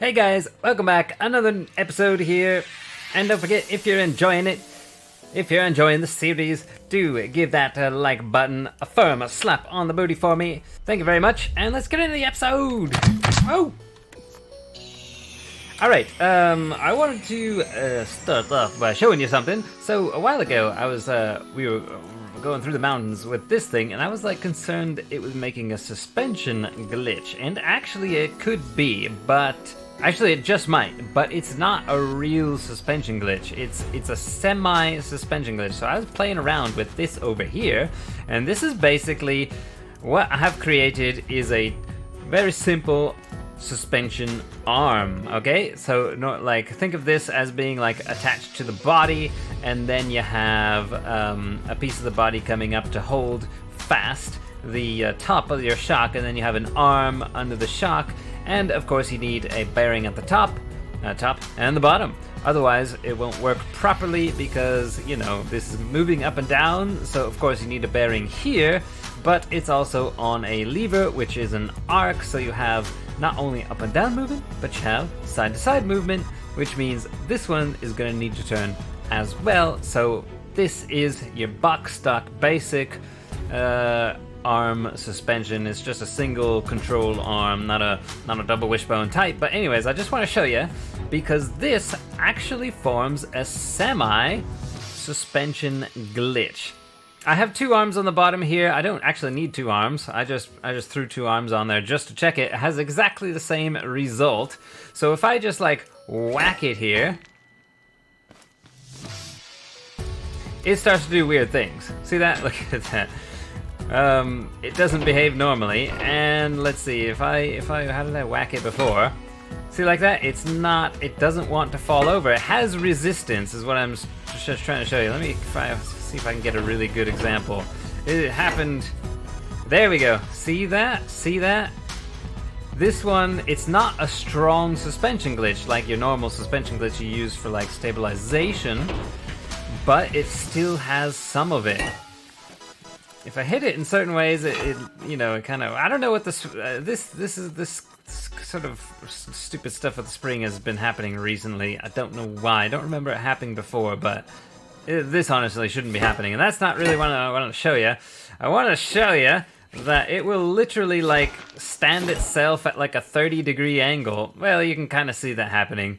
Hey guys, welcome back. Another episode here. And don't forget, if you're enjoying it, if you're enjoying the series, do give that like button a firm slap on the booty for me. Thank you very much, and let's get into the episode. Oh! Alright, I wanted to start off by showing you something. So, a while ago, we were going through the mountains with this thing, and I was like concerned it was making a suspension glitch. And actually it could be, but actually it just might, but it's not a real suspension glitch. It's a semi-suspension glitch. So I was playing around with this over here, and this is basically what I have created is a very simple suspension arm. Okay, so think of this as being like attached to the body, and then you have a piece of the body coming up to hold fast the top of your shock, and then you have an arm under the shock, and of course you need a bearing at the top and the bottom. Otherwise it won't work properly because, you know, this is moving up and down, so of course you need a bearing here, but it's also on a lever, which is an arc, so you have not only up and down movement, but you have side to side movement, which means this one is going to need to turn as well. So this is your box stock basic arm suspension. It's just a single control arm, not a double wishbone type. But anyways, I just want to show you because this actually forms a semi suspension glitch. I have two arms on the bottom here. I don't actually need two arms. I just threw two arms on there just to check it. It has exactly the same result. So if I just like whack it here, it starts to do weird things. See that? Look at that. It doesn't behave normally. And let's see, if I how did I whack it before? See, like that? It doesn't want to fall over. It has resistance is what I'm just trying to show you. Let me see if I can get a really good example. It happened. There we go. See that? See that? This one, it's not a strong suspension glitch like your normal suspension glitch you use for like stabilization, but it still has some of it. If I hit it in certain ways, it you know, it kind of, I don't know what this sort of stupid stuff with the spring has been happening recently. I don't know why. I don't remember it happening before, but this honestly shouldn't be happening. And that's not really what I want to show you. I want to show you that it will literally like stand itself at like a 30-degree angle. Well, you can kind of see that happening.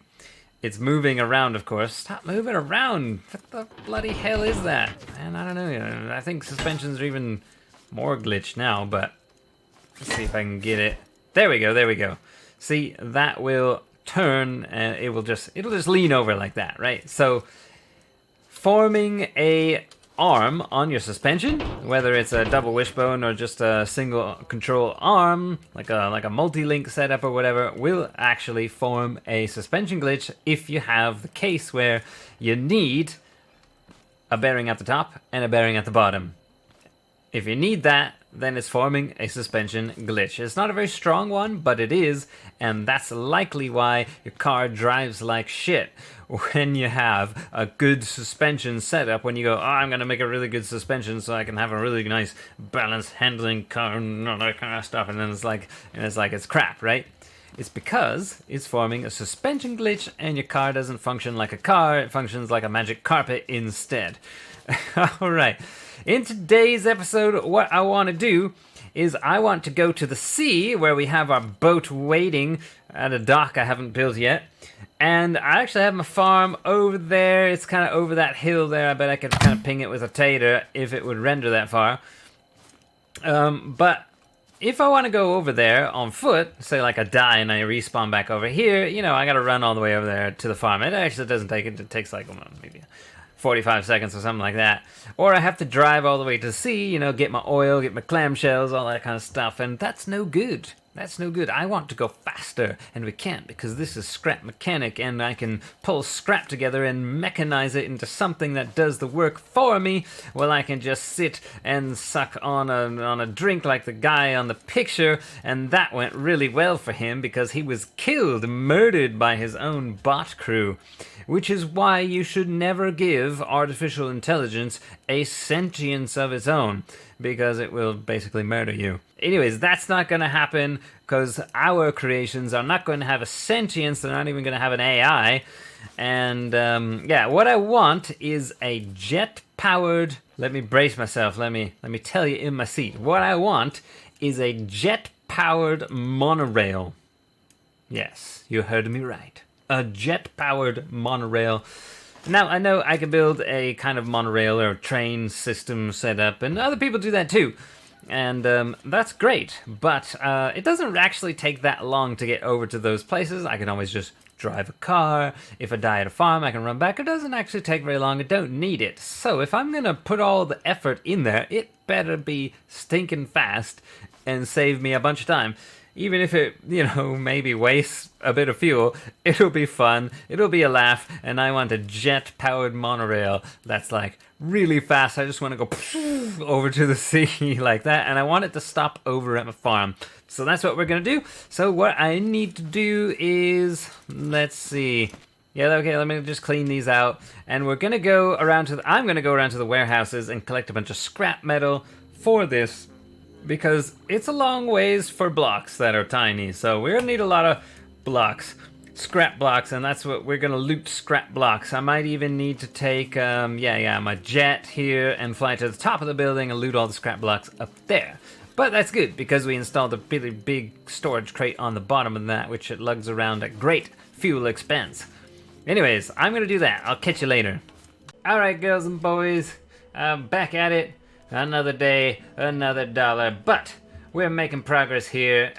It's moving around, of course. Stop moving around. What the bloody hell is that? And I don't know. I think suspensions are even more glitched now, but let's see if I can get it. There we go, there we go. See, that will turn and it'll just lean over like that, right? So forming a arm on your suspension, whether it's a double wishbone or just a single control arm, like a multi-link setup or whatever, will actually form a suspension glitch if you have the case where you need a bearing at the top and a bearing at the bottom. If you need that, then it's forming a suspension glitch. It's not a very strong one, but it is, and that's likely why your car drives like shit when you have a good suspension setup. When you go, oh, I'm going to make a really good suspension so I can have a really nice balanced handling car and all that kind of stuff, and then it's crap, right? It's because it's forming a suspension glitch, and your car doesn't function like a car. It functions like a magic carpet instead. All right. In today's episode, what I want to do is I want to go to the sea where we have our boat waiting at a dock I haven't built yet. And I actually have my farm over there. It's kind of over that hill there. I bet I could kind of ping it with a tater if it would render that far. But if I want to go over there on foot, say like I die and I respawn back over here, you know, I got to run all the way over there to the farm. It actually doesn't take it. It takes like maybe 45 seconds or something like that. Or I have to drive all the way to the sea, you know, get my oil, get my clamshells, all that kind of stuff, and that's no good. That's no good. I want to go faster, and we can't because this is scrap mechanic, and I can pull scrap together and mechanize it into something that does the work for me, while I can just sit and suck on a drink like the guy on the picture, and that went really well for him because he was murdered by his own bot crew. Which is why you should never give artificial intelligence a sentience of its own. because it will basically murder you. Anyways, that's not going to happen because our creations are not going to have a sentience. They're not even going to have an AI. And yeah, what I want is a jet-powered... Let me brace myself. Let me tell you in my seat. What I want is a jet-powered monorail. Yes, you heard me right. A jet-powered monorail. Now, I know I can build a kind of monorail or train system setup, and other people do that too. And that's great, but it doesn't actually take that long to get over to those places. I can always just drive a car. If I die at a farm, I can run back. It doesn't actually take very long. I don't need it. So if I'm going to put all the effort in there, it better be stinking fast and save me a bunch of time. Even if it, you know, maybe wastes a bit of fuel, it'll be fun, it'll be a laugh, and I want a jet-powered monorail that's like really fast. I just want to go over to the sea like that, and I want it to stop over at my farm. So that's what we're gonna do. So what I need to do is, let's see. Yeah, okay, let me just clean these out. And we're gonna go around to I'm gonna go around to the warehouses and collect a bunch of scrap metal for this, because it's a long ways for blocks that are tiny. So we're gonna need a lot of blocks, scrap blocks, and that's what we're gonna loot, scrap blocks. I might even need to take, my jet here and fly to the top of the building and loot all the scrap blocks up there. But that's good, because we installed a really big storage crate on the bottom of that, which it lugs around at great fuel expense. Anyways, I'm gonna do that. I'll catch you later. Alright, girls and boys, I'm back at it. Another day, another dollar, but we're making progress here.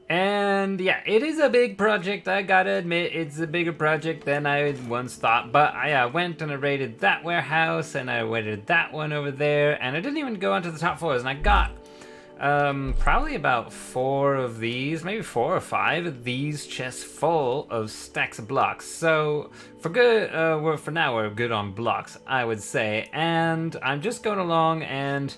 And yeah, it is a big project, I gotta admit. It's a bigger project than I once thought, but I went and I raided that warehouse, and I raided that one over there, and I didn't even go onto the top floors, and I got probably about 4 of these, maybe 4 or 5 of these chests full of stacks of blocks. So for good, for now we're good on blocks, I would say. And I'm just going along, and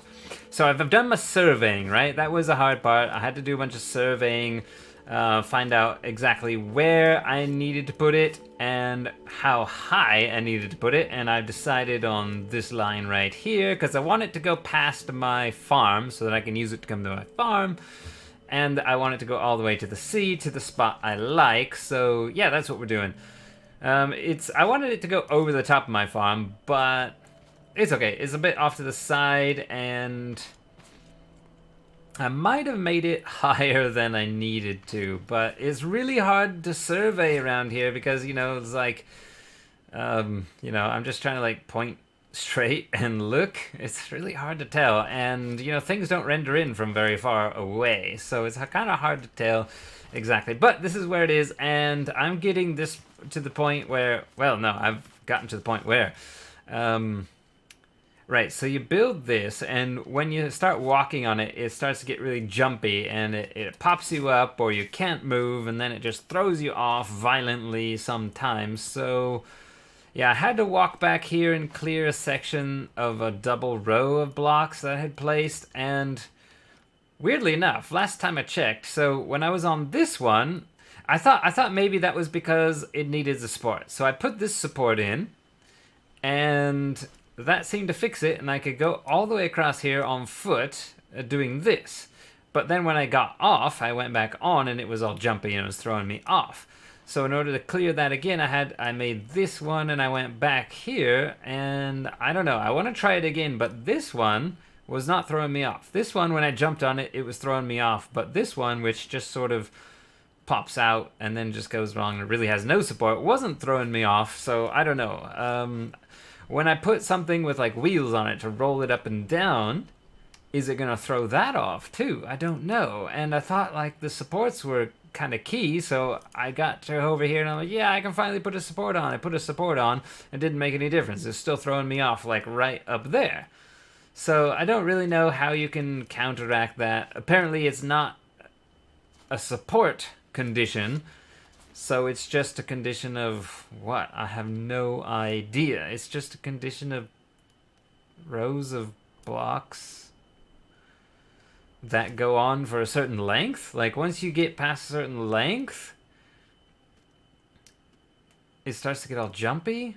so I've done my surveying, right? That was the hard part. I had to do a bunch of surveying, find out exactly where I needed to put it and how high I needed to put it, and I've decided on this line right here because I want it to go past my farm so that I can use it to come to my farm, and I want it to go all the way to the sea, to the spot I like. So yeah, that's what we're doing. I wanted it to go over the top of my farm, but it's okay. It's a bit off to the side, and I might have made it higher than I needed to, but it's really hard to survey around here because, you know, it's like, I'm just trying to like point straight and look. It's really hard to tell, and, you know, things don't render in from very far away, so it's kind of hard to tell exactly. But this is where it is, and I'm getting this to the point where, well, no, I've gotten to the point where, right, so you build this, and when you start walking on it, it starts to get really jumpy, and it pops you up, or you can't move, and then it just throws you off violently sometimes. So yeah, I had to walk back here and clear a section of a double row of blocks that I had placed, and weirdly enough, last time I checked, so when I was on this one, I thought maybe that was because it needed the support. So I put this support in, and that seemed to fix it, and I could go all the way across here on foot doing this. But then when I got off, I went back on, and it was all jumpy, and it was throwing me off. So in order to clear that again, I made this one, and I went back here, and I don't know, I want to try it again, but this one was not throwing me off. This one, when I jumped on it, it was throwing me off, but this one, which just sort of pops out and then just goes wrong and really has no support, wasn't throwing me off. So I don't know. When I put something with like wheels on it to roll it up and down, is it gonna throw that off too? I don't know. And I thought like the supports were kind of key, so I got to over here and I'm like, yeah, I can finally put a support on. I put a support on, it didn't make any difference. It's still throwing me off like right up there. So I don't really know how you can counteract that. Apparently it's not a support condition, so it's just a condition of what? I have no idea. It's just a condition of rows of blocks that go on for a certain length. Like once you get past a certain length, it starts to get all jumpy.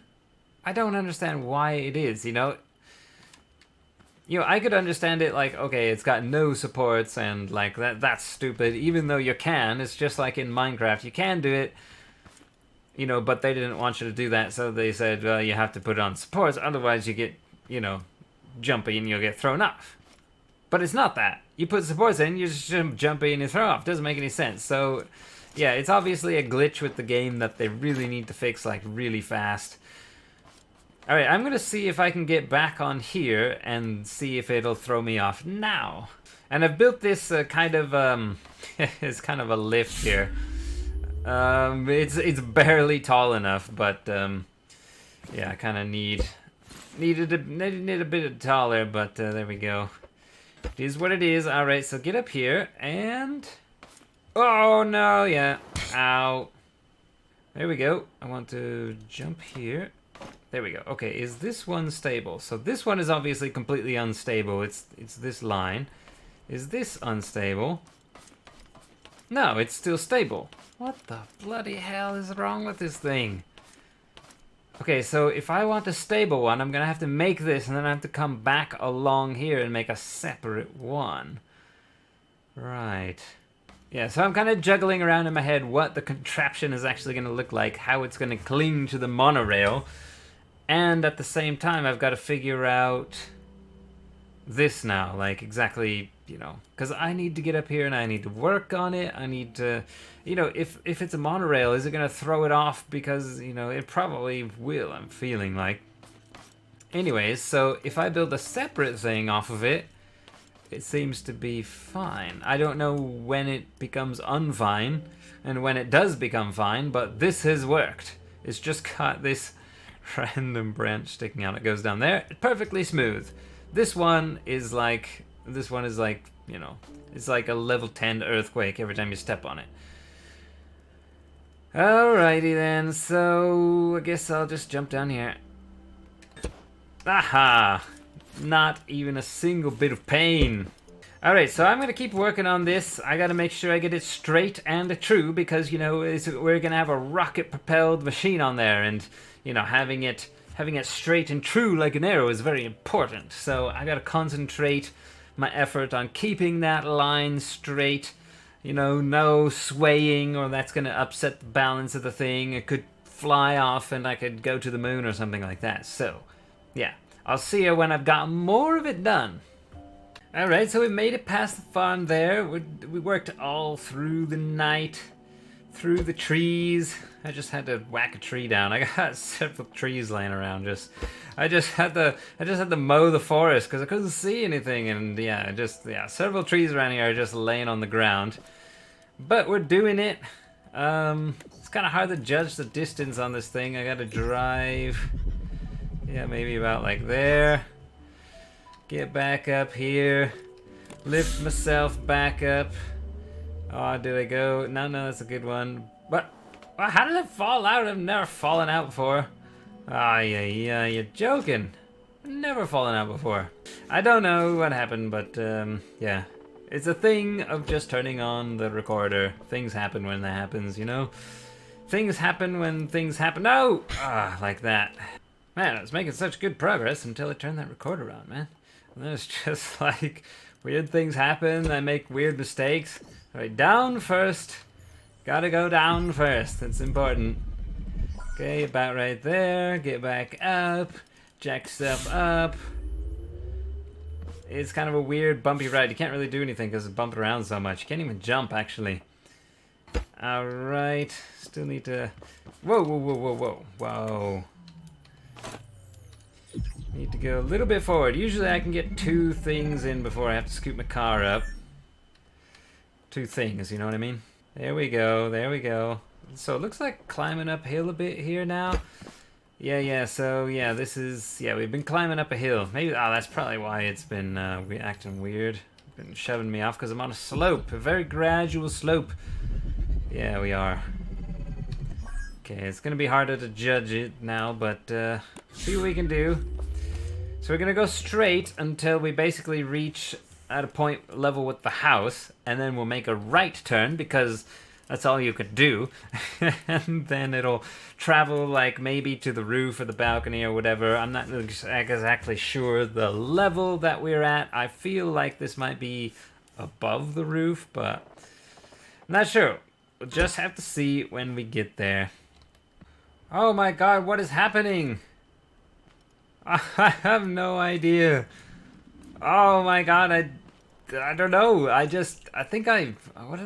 I don't understand why it is, you know? you know, I could understand it like, okay, it's got no supports and like that's stupid, even though you can. It's just like in Minecraft, you can do it, you know, but they didn't want you to do that, so they said, well, you have to put it on supports, otherwise you get, you know, jumpy and you'll get thrown off. But it's not that. You put supports in, you just jumpy and you throw off. Doesn't make any sense. So, yeah, it's obviously a glitch with the game that they really need to fix, like, really fast. Alright, I'm gonna see if I can get back on here and see if it'll throw me off now. And I've built this kind of, it's kind of a lift here. It's barely tall enough, but, yeah, I kind of need a bit taller, but there we go. It is what it is. Alright, so get up here and... Oh, no, yeah. Ow. There we go. I want to jump here. There we go. Okay, is this one stable? So this one is obviously completely unstable. It's this line. Is this unstable? No, it's still stable. What the bloody hell is wrong with this thing? Okay, so if I want a stable one, I'm gonna have to make this, and then I have to come back along here and make a separate one. Right. Yeah, so I'm kind of juggling around in my head what the contraption is actually gonna look like, how it's gonna cling to the monorail, and at the same time I've got to figure out this now, like exactly, you know, because I need to get up here and I need to work on it. I need to, you know, if it's a monorail, is it going to throw it off? Because, you know, it probably will, I'm feeling like. Anyways, so if I build a separate thing off of it, it seems to be fine. I don't know when it becomes unfine and when it does become fine, but this has worked. It's just got this random branch sticking out. It goes down there. It's perfectly smooth. This one is like, you know, it's like a level 10 earthquake every time you step on it. Alrighty then, so I guess I'll just jump down here. Aha! Not even a single bit of pain. Alright, so I'm going to keep working on this. I got to make sure I get it straight and true because, you know, we're going to have a rocket-propelled machine on there, and, you know, having it straight and true like an arrow is very important. So I got to concentrate my effort on keeping that line straight. You know, no swaying or that's going to upset the balance of the thing. It could fly off and I could go to the moon or something like that. So, yeah. I'll see you when I've got more of it done. Alright, so we made it past the farm there. We worked all through the night, through the trees. I just had to whack a tree down. I got several trees laying around. I just had to mow the forest because I couldn't see anything, and yeah, several trees around here are just laying on the ground. But we're doing it. It's kind of hard to judge the distance on this thing. I got to drive. Yeah, maybe about like there. Get back up here. Lift myself back up. Oh, did I go? No, that's a good one. But how did it fall out? I've never fallen out before. Ah, yeah, you're joking. I've never fallen out before. I don't know what happened, but yeah. It's a thing of just turning on the recorder. Things happen when that happens, you know? Things happen when things happen. No! Ah, like that. Man, I was making such good progress until I turned that recorder on, man. And then it's just like weird things happen. I make weird mistakes. Alright, down first. Gotta go down first. It's important. Okay, about right there. Get back up. Jack stuff up. It's kind of a weird bumpy ride. You can't really do anything because it's bumping around so much. You can't even jump, actually. Alright. Still need to... Whoa. Need to go a little bit forward. Usually I can get two things in before I have to scoot my car up. Two things, you know what I mean? There we go. So it looks like climbing uphill a bit here now. Yeah, so yeah, this is... Yeah, we've been climbing up a hill. Maybe... Oh, that's probably why it's been acting weird. Been shoving me off because I'm on a slope. A very gradual slope. Yeah, we are. Okay, it's going to be harder to judge it now, but see what we can do. So we're going to go straight until we basically reach at a point level with the house, and then we'll make a right turn because That's all you could do. And then it'll travel like maybe to the roof or the balcony or whatever. I'm not exactly sure the level that we're at. I feel like this might be above the roof, but I'm not sure. We'll just have to see when we get there. Oh my god, what is happening? I have no idea. Oh my god, I don't know. What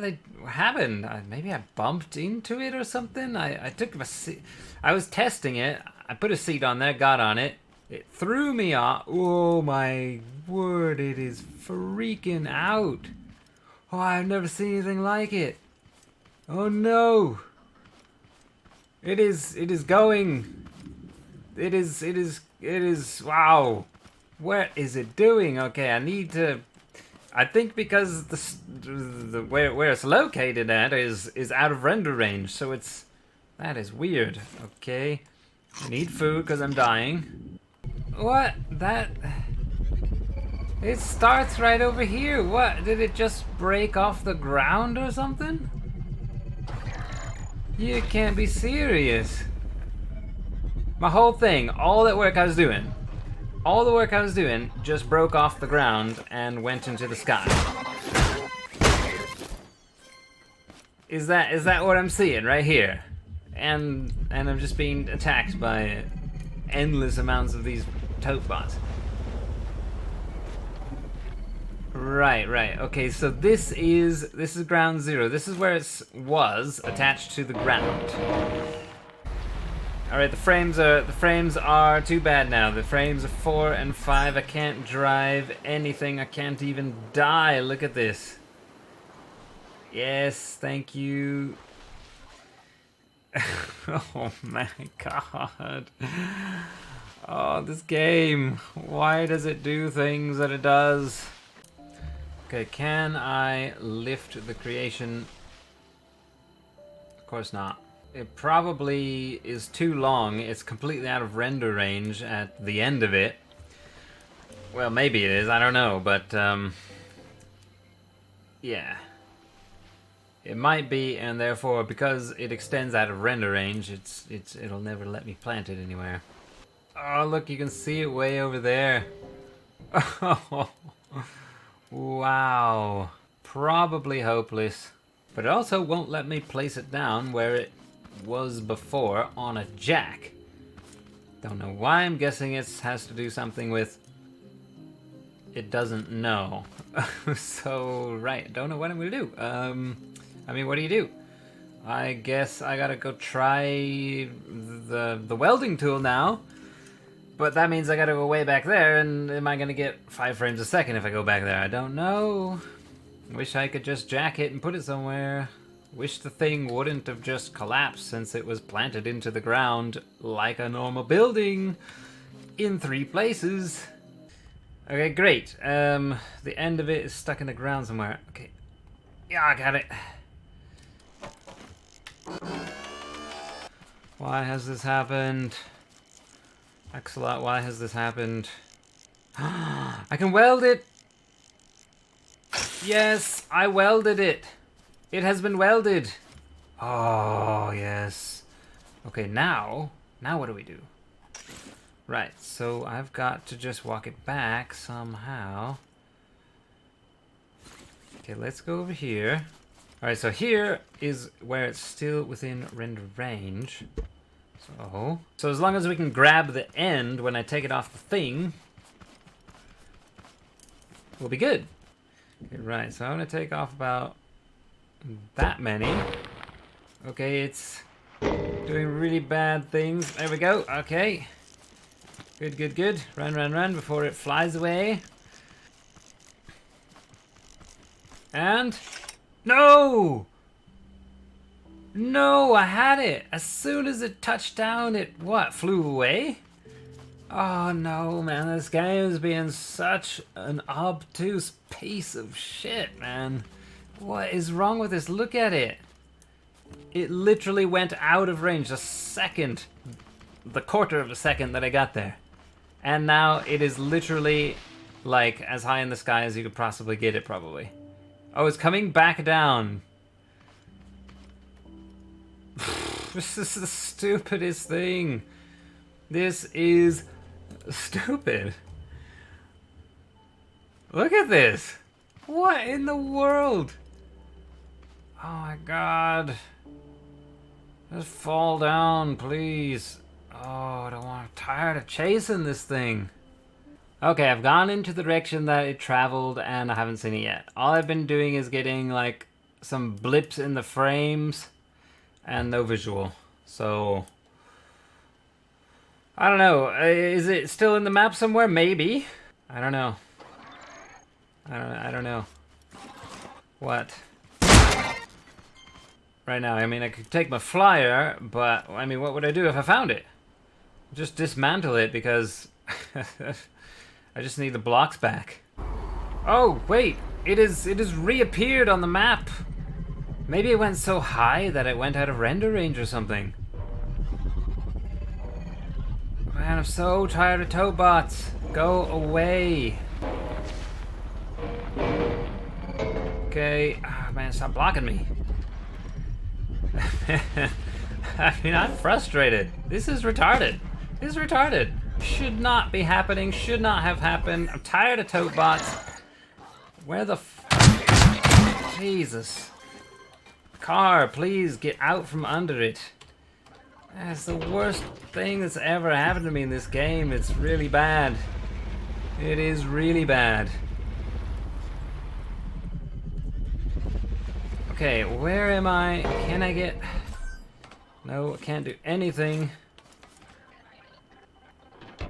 happened? Maybe I bumped into it or something? I took a seat. I was testing it. I put a seat on there, got on it. It threw me off. Oh my word, it is freaking out. Oh, I've never seen anything like it. Oh no. It is going. It is, wow. What is it doing? Okay, I think because where it's located at is out of render range, so that is weird. Okay, I need food because I'm dying. What? It starts right over here. What? Did it just break off the ground or something? You can't be serious. My whole thing, all the work I was doing just broke off the ground and went into the sky. Is that what I'm seeing right here? And I'm just being attacked by endless amounts of these tote bots. Right. Okay, so this is ground zero. This is where it was attached to the ground. All right, the frames are too bad now. The frames are 4 and 5. I can't drive anything. I can't even die. Look at this. Yes, thank you. Oh my god. Oh, this game. Why does it do things that it does? Okay, can I lift the creation? Of course not. It probably is too long. It's completely out of render range at the end of it. Well, maybe it is. I don't know, but yeah. It might be, and therefore, because it extends out of render range, it'll never let me plant it anywhere. Oh, look, you can see it way over there. Oh, wow. Probably hopeless. But it also won't let me place it down where it was before on a jack. Don't know why. I'm guessing it has to do something with it doesn't know. So right, don't know what I'm gonna do. I mean, what do you do? I guess I gotta go try the welding tool now, but that means I gotta go way back there, and am I gonna get 5 frames a second if I go back there? I don't know. Wish I could just jack it and put it somewhere. Wish the thing wouldn't have just collapsed since it was planted into the ground like a normal building in 3 places. Okay, great. The end of it is stuck in the ground somewhere. Okay. Yeah, I got it. Why has this happened? Axolot, why has this happened? I can weld it! Yes, I welded it. It has been welded. Oh, yes. Okay, now what do we do? Right, so I've got to just walk it back somehow. Okay, let's go over here. All right, so here is where it's still within render range. So as long as we can grab the end when I take it off the thing, we'll be good. Okay, right, so I'm gonna take off about that many. Okay, it's doing really bad things. There we go, okay. Good. Run before it flies away. And, no! No, I had it. As soon as it touched down, it, flew away? Oh no, man, this game is being such an obtuse piece of shit, man. What is wrong with this? Look at it. It literally went out of range the second, the quarter of a second that I got there. And now it is literally like as high in the sky as you could possibly get it, probably. Oh, it's coming back down. This is the stupidest thing. This is stupid. Look at this. What in the world? Oh my god. Just fall down, please. Oh, I don't want. I'm tired of chasing this thing. Okay, I've gone into the direction that it traveled and I haven't seen it yet. All I've been doing is getting like some blips in the frames and no visual. So I don't know. Is it still in the map somewhere? Maybe. I don't know. I don't know. What? Right now, I mean, I could take my flyer, but I mean, what would I do if I found it? Just dismantle it because I just need the blocks back. Oh, wait. It is reappeared on the map. Maybe it went so high that it went out of render range or something. Man, I'm so tired of tow bots. Go away. Okay. Oh, man, stop blocking me. I mean, I'm frustrated. This is retarded. This is retarded. Should not be happening. Should not have happened. I'm tired of tote bots. Where the Jesus. Car, please get out from under it. That's the worst thing that's ever happened to me in this game. It's really bad. It is really bad. Okay, where am I? Can I get... No, I can't do anything.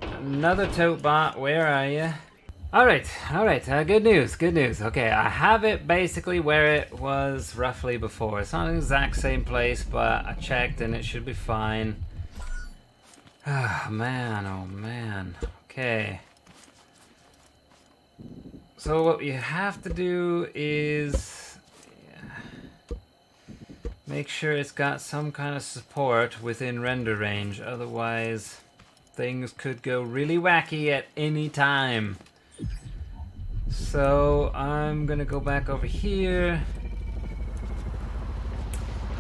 Another tote bot, where are you? Alright, good news, good news. Okay, I have it basically where it was roughly before. It's not the exact same place, but I checked and it should be fine. Oh man. Okay. So what you have to do is... make sure it's got some kind of support within render range, otherwise things could go really wacky at any time. So I'm gonna go back over here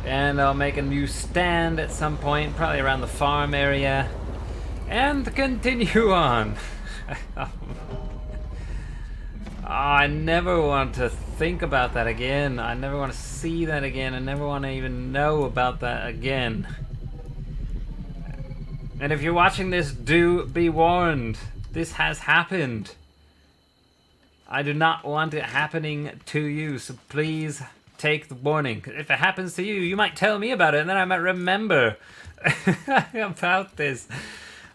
and I'll make a new stand at some point, probably around the farm area, and continue on. Oh, I never want to think about that again. I never want to see that again. I never want to even know about that again. And if you're watching this, do be warned. This has happened. I do not want it happening to you, so please take the warning. If it happens to you, you might tell me about it, and then I might remember about this.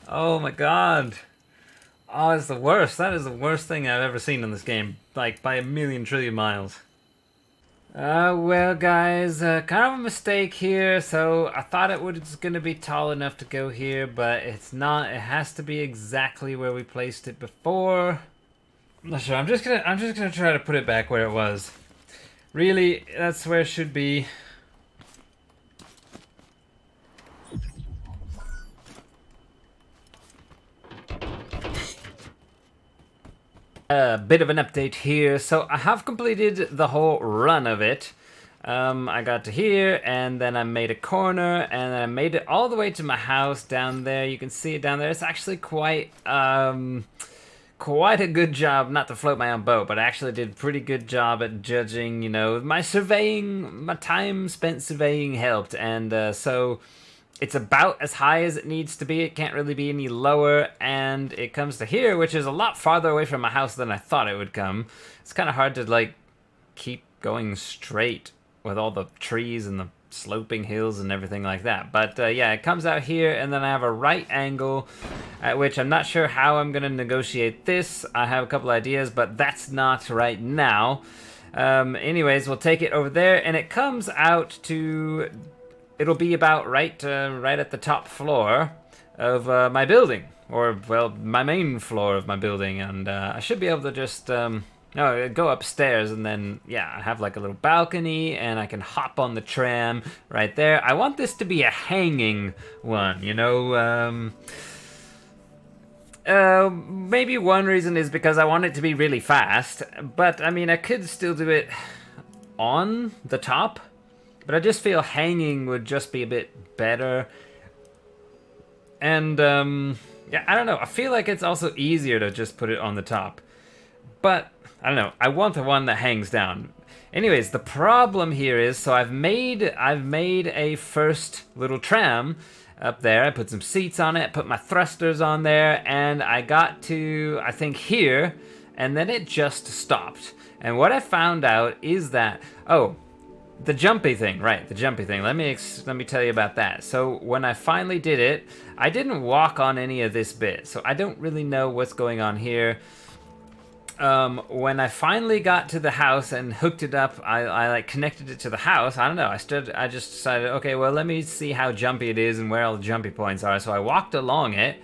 Oh my god. Oh, it's the worst. That is the worst thing I've ever seen in this game. Like, by a million trillion miles. Well, guys, kind of a mistake here. So, I thought it was going to be tall enough to go here, but it's not. It has to be exactly where we placed it before. I'm not sure. I'm just gonna try to put it back where it was. Really, that's where it should be. A bit of an update here. So I have completed the whole run of it. I got to here, and then I made a corner, and then I made it all the way to my house down there. You can see it down there. It's actually quite a good job, not to float my own boat, but I actually did a pretty good job at judging, you know, my time spent surveying helped, and so it's about as high as it needs to be. It can't really be any lower, and it comes to here, which is a lot farther away from my house than I thought it would come. It's kind of hard to, like, keep going straight with all the trees and the sloping hills and everything like that. But yeah, it comes out here, and then I have a right angle, at which I'm not sure how I'm going to negotiate this. I have a couple ideas, but that's not right now. Anyways, we'll take it over there, and it comes out to... It'll be about right at the top floor of my building, or, well, my main floor of my building, and I should be able to just go upstairs, and then, yeah, I have like a little balcony, and I can hop on the tram right there. I want this to be a hanging one, you know. Maybe one reason is because I want it to be really fast, but I mean, I could still do it on the top. But I just feel hanging would just be a bit better. And, yeah, I don't know. I feel like it's also easier to just put it on the top. But, I don't know. I want the one that hangs down. Anyways, the problem here is, so I've made a first little tram up there. I put some seats on it, put my thrusters on there, and I got to, I think, here, and then it just stopped. And what I found out is that, oh, the jumpy thing, right, the jumpy thing. Let me tell you about that. So when I finally did it, I didn't walk on any of this bit, so I don't really know what's going on here. When I finally got to the house and hooked it up, I like connected it to the house. I don't know. I just decided, okay, well, let me see how jumpy it is and where all the jumpy points are. So I walked along it,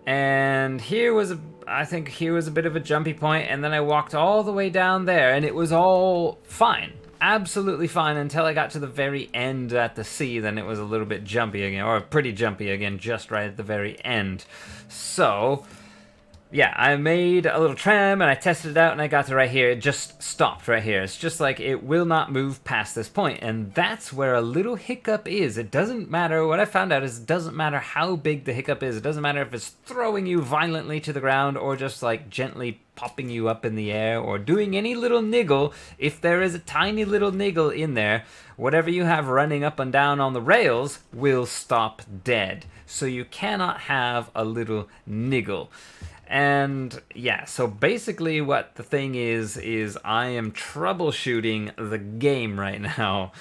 and I think here was a bit of a jumpy point, and then I walked all the way down there, and it was all fine. Absolutely fine until I got to the very end at the sea. Then it was a little bit jumpy again, or pretty jumpy again, just right at the very end. So yeah, I made a little tram and I tested it out and I got to right here. It just stopped right here. It's just like it will not move past this point, and that's where a little hiccup is. It doesn't matter. What I found out is it doesn't matter how big the hiccup is. It doesn't matter if it's throwing you violently to the ground or just like gently popping you up in the air or doing any little niggle. If there is a tiny little niggle in there, whatever you have running up and down on the rails will stop dead. So you cannot have a little niggle. And yeah, so basically what the thing is I am troubleshooting the game right now.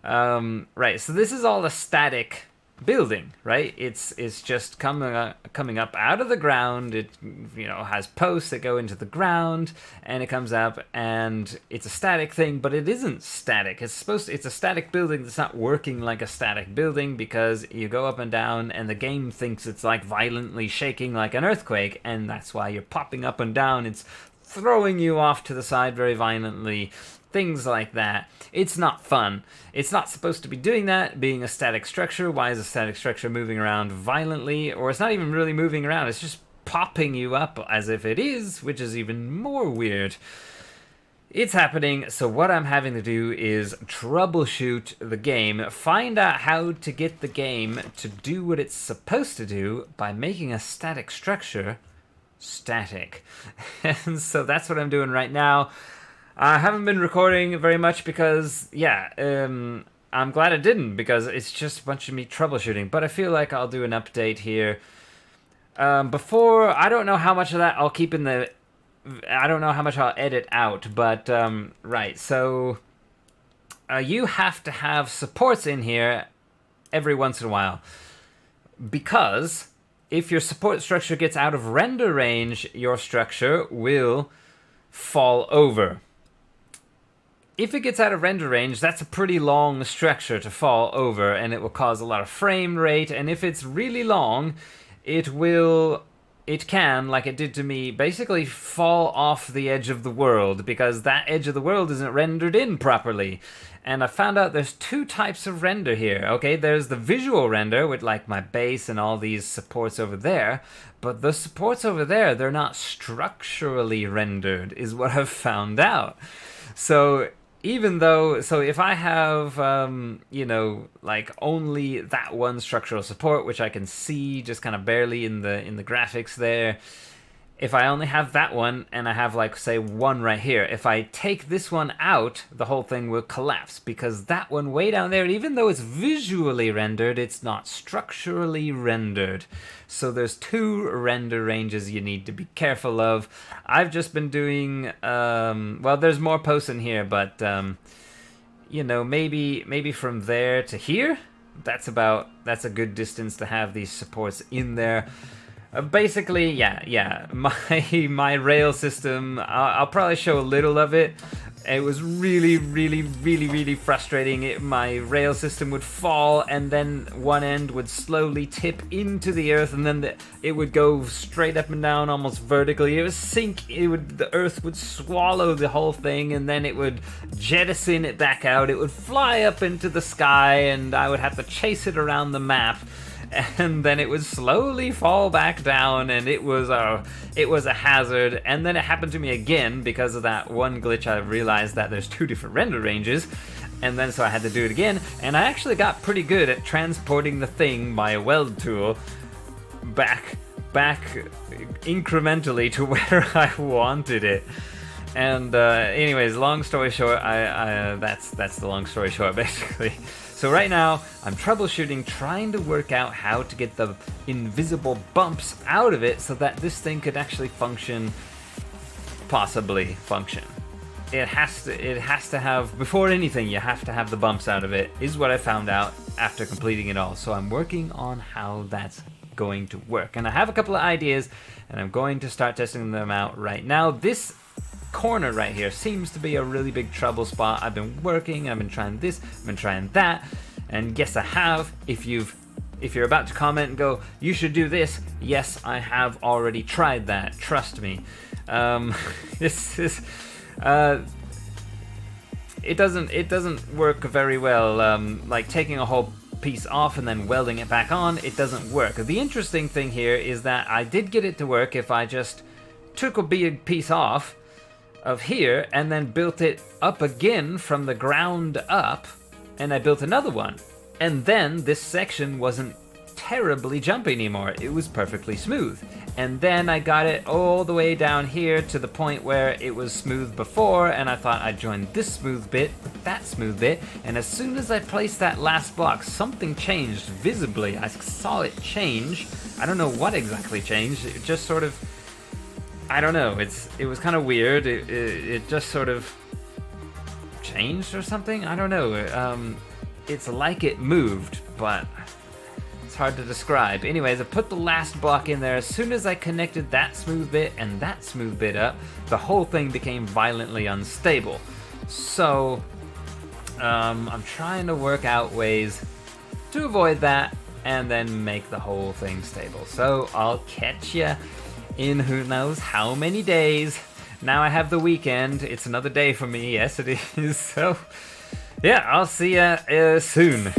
Right, so this is all a static building, right? It's just coming up out of the ground. It, you know, has posts that go into the ground, and it comes up, and it's a static thing, but it isn't static. It's a static building that's not working like a static building, because you go up and down, and the game thinks it's like violently shaking like an earthquake, and that's why you're popping up and down. It's throwing you off to the side very violently. Things like that. It's not fun. It's not supposed to be doing that, being a static structure. Why is a static structure moving around violently? Or it's not even really moving around, it's just popping you up as if it is, which is even more weird. It's happening, so what I'm having to do is troubleshoot the game, find out how to get the game to do what it's supposed to do by making a static structure static. And so that's what I'm doing right now. I haven't been recording very much because, yeah, I'm glad I didn't, because it's just a bunch of me troubleshooting. But I feel like I'll do an update here. I don't know how much of that I'll keep in the... I don't know how much I'll edit out, but, right, so... you have to have supports in here every once in a while. Because if your support structure gets out of render range, your structure will fall over. If it gets out of render range, that's a pretty long structure to fall over, and it will cause a lot of frame rate, and if it's really long, it can, like it did to me, basically fall off the edge of the world, because that edge of the world isn't rendered in properly. And I found out there's two types of render here, okay? There's the visual render with like my base and all these supports over there, but the supports over there, they're not structurally rendered, is what I've found out. So even though, so if I have, you know, like only that one structural support, which I can see just kind of barely in the graphics there, if I only have that one and I have like, say, one right here, if I take this one out, the whole thing will collapse, because that one way down there, even though it's visually rendered, it's not structurally rendered. So there's two render ranges you need to be careful of. I've just been doing, well, there's more posts in here, but, you know, maybe from there to here, that's a good distance to have these supports in there. Basically, yeah, my rail system, I'll probably show a little of it. It was really frustrating. My rail system would fall, and then one end would slowly tip into the earth, and then it would go straight up and down, almost vertically. It would sink. The earth would swallow the whole thing, and then it would jettison it back out. It would fly up into the sky, and I would have to chase it around the map. And then it would slowly fall back down, and it was a hazard. And then it happened to me again because of that one glitch. I realized that there's two different render ranges, and then so I had to do it again, and I actually got pretty good at transporting the thing by a weld tool back incrementally to where I wanted it. And anyways, long story short, that's the long story short, basically. So right now, I'm troubleshooting, trying to work out how to get the invisible bumps out of it so that this thing could actually function, possibly function. It has to have, before anything, you have to have the bumps out of it, is what I found out after completing it all. So I'm working on how that's going to work. And I have a couple of ideas, and I'm going to start testing them out right now. This corner right here seems to be a really big trouble spot. I've been working, I've been trying this, I've been trying that, and yes, I have. If you're about to comment and go, you should do this, yes, I have already tried that, trust me. This is it doesn't work very well. Like taking a whole piece off and then welding it back on, it doesn't work. The interesting thing here is that I did get it to work if I just took a big piece off of here and then built it up again from the ground up, and I built another one, and then this section wasn't terribly jumpy anymore. It was perfectly smooth. And then I got it all the way down here to the point where it was smooth before, and I thought I'd join this smooth bit with that smooth bit, and as soon as I placed that last block, something changed visibly. I saw it change. I don't know what exactly changed. It just sort of, I don't know, it was kind of weird. It just sort of changed or something. I don't know. It's like it moved, but it's hard to describe. Anyways, I put the last block in there. As soon as I connected that smooth bit and that smooth bit up, the whole thing became violently unstable. So I'm trying to work out ways to avoid that and then make the whole thing stable. So I'll catch ya in who knows how many days. Now I have the weekend. It's another day for me. Yes, it is. So yeah, I'll see ya soon.